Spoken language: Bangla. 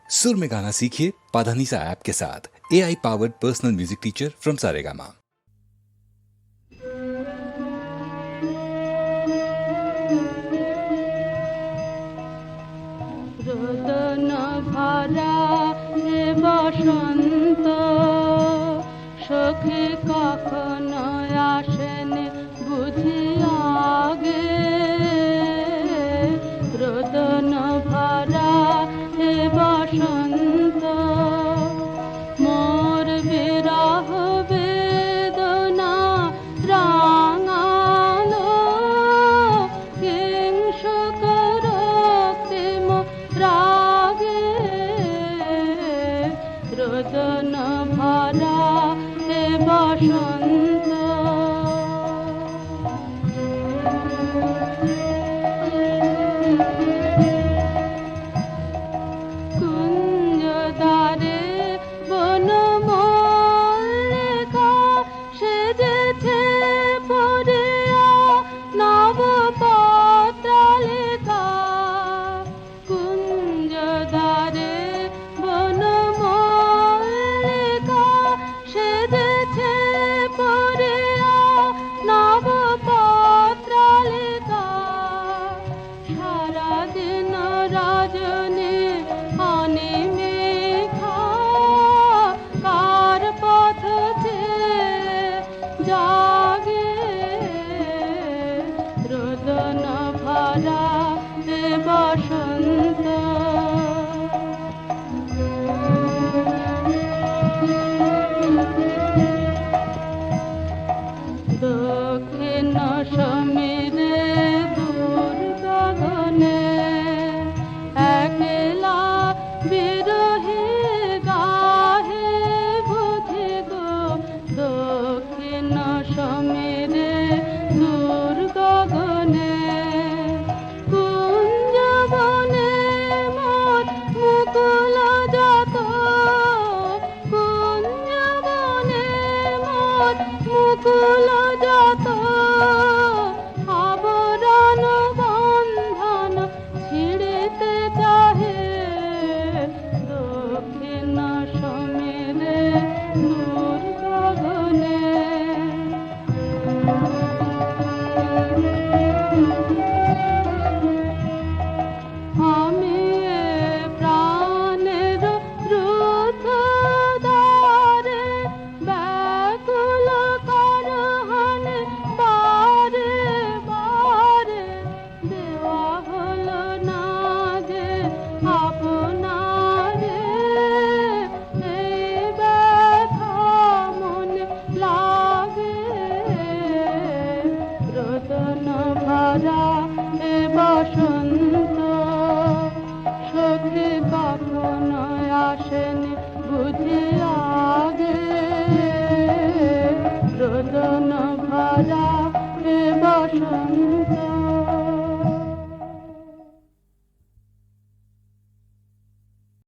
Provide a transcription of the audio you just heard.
सुर में गाना सीखिए पाधानीसा ऐप के साथ। AI powered personal music teacher from Saregama. রোদন ভরা হে বসন্ত, সখী কখনো আসেনি বুঝি আগে। রোদন ভরা হে বসন্ত, মোর বিরহ বেদনা রাঙালো। হিংসুক রক্তিম রাগে, রোদন ভরা হে বসন্ত। কুঞ্জদ্বারে বনমল্লিকা সেজেছে পড়িয়া নবপত্রালিকা। কুঞ্জদ্বারে বনমল্লিকা সেজেছে পড়িয়া নবপত্রালিকা। সারাদিন রজনী অনিমেষা, কার পথ চেয়ে জাগে। রোদন ভরা হে বসন্ত। দক্ষিণ সমীরে দূর গগনে, একলা বিরহে গাহে বুঝি গো। দক্ষিণ সমীরে দূর গগনে, কুঞ্জবনে মোর মুকুল যত। কুঞ্জবনে মোর মুকুল যত, আবরণ বন্ধন ছিঁড়িতে চাহে। দক্ষিণ সমীরে দূর গগনে, আমি এ প্রাণের রুদ্ধ দ্বারে ব্যাকুল করহানে বারে বারে। দেওয়া হলো না যে আপনারে, এই ব্যথা মনে লাগে। রোদন ভরা হে বসন্ত, সখী কখনো আসেনি বুঝি আগে। রোদন ভরা হে বসন্ত।